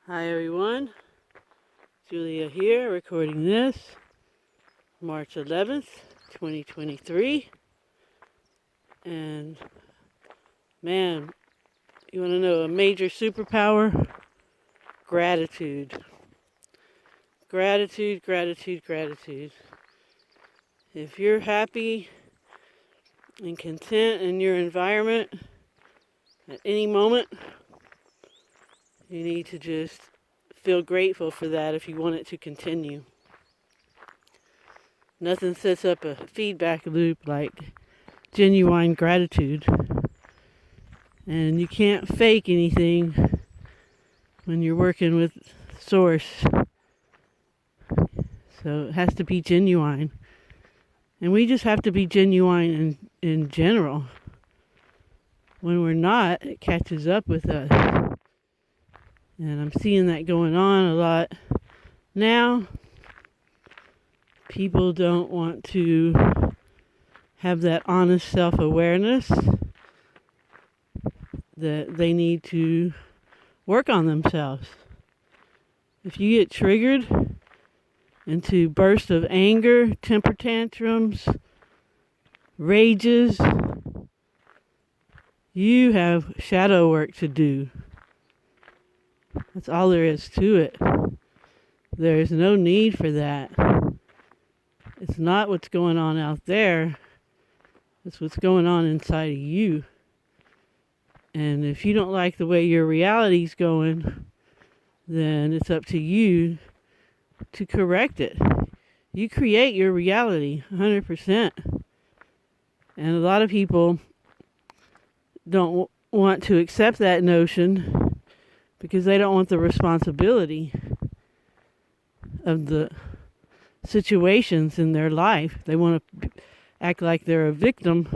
Hi everyone, Julia here recording this March 11th, 2023. And man, you want to know a major superpower? Gratitude. Gratitude, gratitude, gratitude. If you're happy and content in your environment at any moment, you need to just feel grateful for that if you want it to continue. Nothing sets up a feedback loop like genuine gratitude. And you can't fake anything when you're working with source. So it has to be genuine. And we just have to be genuine in general. When we're not, it catches up with us. And I'm seeing that going on a lot now. People don't want to have that honest self-awareness that they need to work on themselves. If you get triggered into bursts of anger, temper tantrums, rages, you have shadow work to do. That's all there is to it. There is no need for that. It's not what's going on out there. It's what's going on inside of you. And if you don't like the way your reality's going, then it's up to you to correct it. You create your reality 100%. And a lot of people don't want to accept that notion because they don't want the responsibility of the situations in their life. They want to act like they're a victim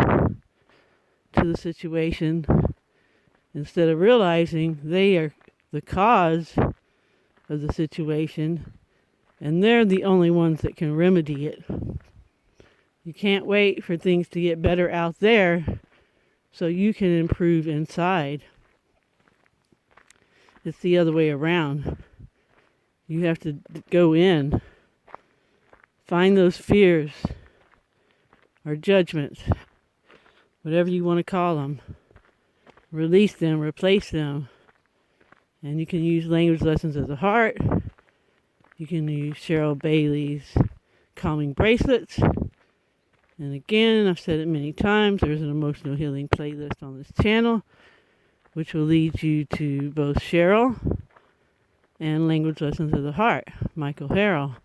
to the situation instead of realizing they are the cause of the situation and they're the only ones that can remedy it. You can't wait for things to get better out there so you can improve inside. It's the other way around. You have to go in, find those fears or judgments, whatever you want to call them, release them, replace them. And you can use language lessons of the heart. You can use Cheryl Bailey's calming bracelets. And again, I've said it many times, there's an emotional healing playlist on this channel, which will lead you to both Cheryl and Language Lessons of the Heart, Michael Harrell.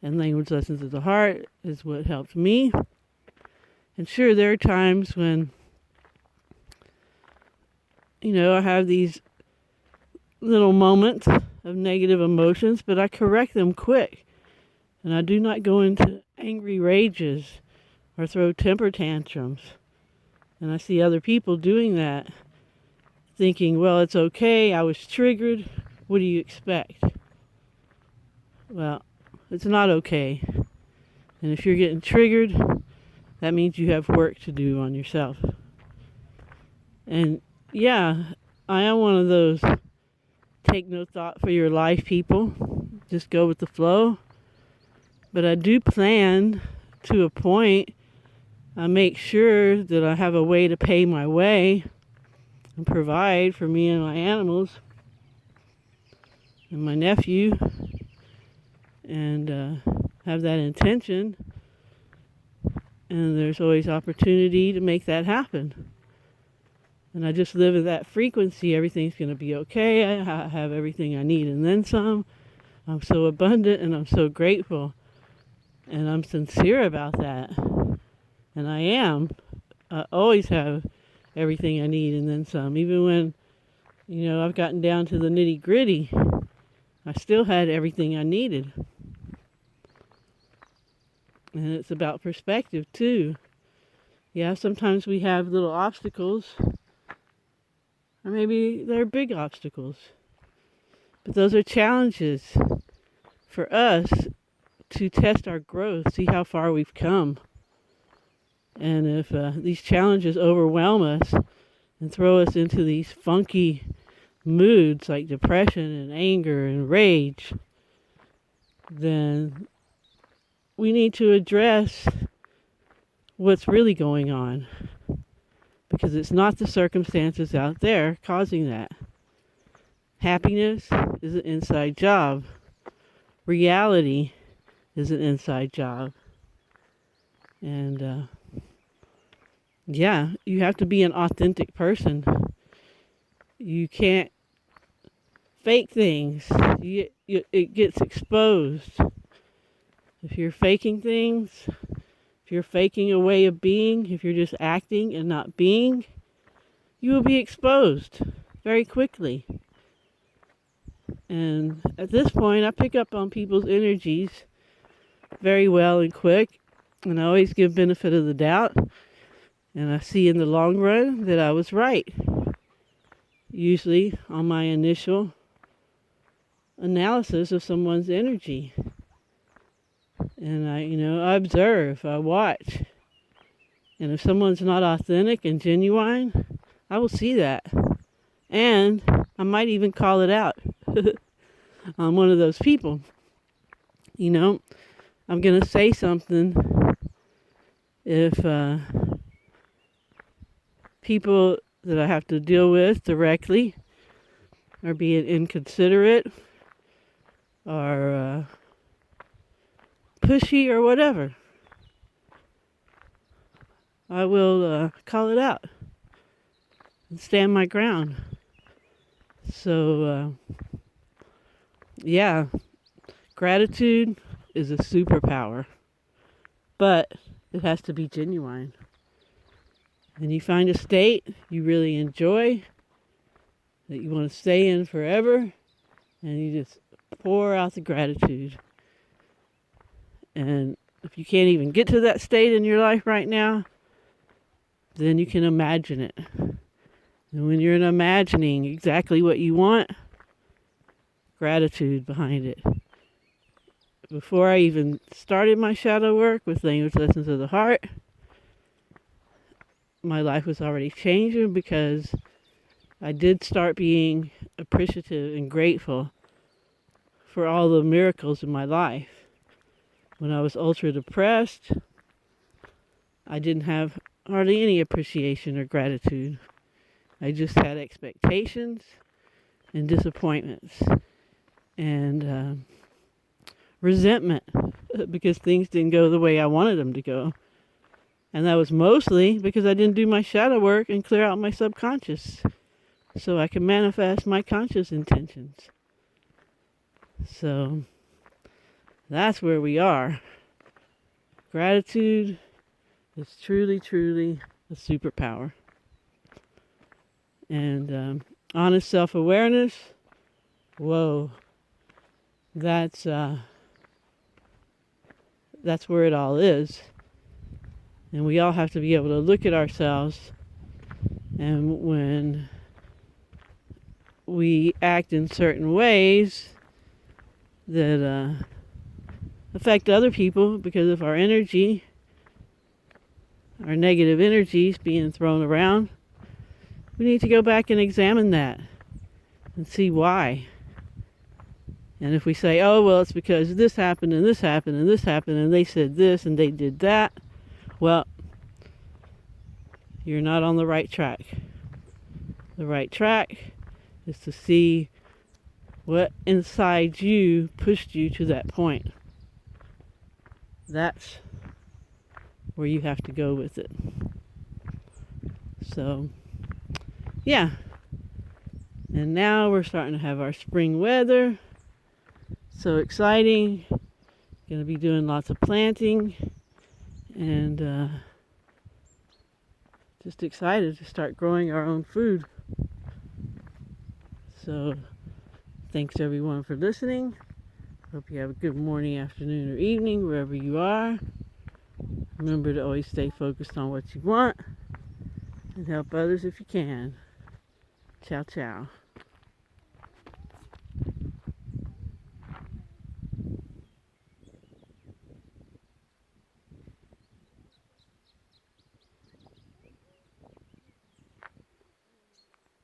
And Language Lessons of the Heart is what helps me. And sure, there are times when, I have these little moments of negative emotions, but I correct them quick. And I do not go into angry rages or throw temper tantrums. And I see other people doing that, thinking, well, it's okay, I was triggered, what do you expect? Well, it's not okay. And if you're getting triggered, that means you have work to do on yourself. And yeah, I am one of those take no thought for your life people. Just go with the flow. But I do plan to a point. I make sure that I have a way to pay my way and provide for me and my animals and my nephew, and have that intention. And there's always opportunity to make that happen. And I just live at that frequency. Everything's going to be okay. I have everything I need and then some. I'm so abundant and I'm so grateful. And I'm sincere about that. And I am. I always have everything I need and then some. Even when, I've gotten down to the nitty gritty, I still had everything I needed. And it's about perspective too. Yeah, sometimes we have little obstacles. Or maybe they're big obstacles. But those are challenges for us to test our growth, see how far we've come. And if these challenges overwhelm us and throw us into these funky moods like depression and anger and rage, then we need to address what's really going on, because it's not the circumstances out there causing that. Happiness is an inside job. Reality is an inside job. And you have to be an authentic person. You can't fake things. It gets exposed. If you're faking things, if you're faking a way of being, if you're just acting and not being, you will be exposed very quickly. And at this point, I pick up on people's energies very well and quick, and I always give benefit of the doubt, and I see in the long run that I was right, usually on my initial analysis of someone's energy. And I observe, I watch, and if someone's not authentic and genuine, I will see that, and I might even call it out. I'm one of those people. I'm going to say something if people that I have to deal with directly are being inconsiderate or pushy or whatever. I will call it out and stand my ground. So, gratitude is a superpower, but it has to be genuine. And you find a state you really enjoy, that you want to stay in forever, and you just pour out the gratitude. And if you can't even get to that state in your life right now, then you can imagine it. And when you're imagining exactly what you want, gratitude behind it. Before I even started my shadow work with Language Lessons of the Heart, my life was already changing, because I did start being appreciative and grateful for all the miracles in my life. When I was ultra depressed, I didn't have hardly any appreciation or gratitude. I just had expectations and disappointments and resentment because things didn't go the way I wanted them to go. And that was mostly because I didn't do my shadow work and clear out my subconscious so I could manifest my conscious intentions. So that's where we are. Gratitude is truly, truly a superpower. And honest self-awareness, whoa, that's where it all is. And we all have to be able to look at ourselves, and when we act in certain ways that affect other people because of our energy, our negative energies being thrown around, we need to go back and examine that and see why. And if we say, oh, well, it's because this happened and this happened and this happened and they said this and they did that, well, you're not on the right track. The right track is to see what inside you pushed you to that point. That's where you have to go with it. So, yeah. And now we're starting to have our spring weather. So exciting. Going to be doing lots of planting. And just excited to start growing our own food. So, thanks everyone for listening. Hope you have a good morning, afternoon, or evening, wherever you are. Remember to always stay focused on what you want and help others if you can. Ciao, ciao.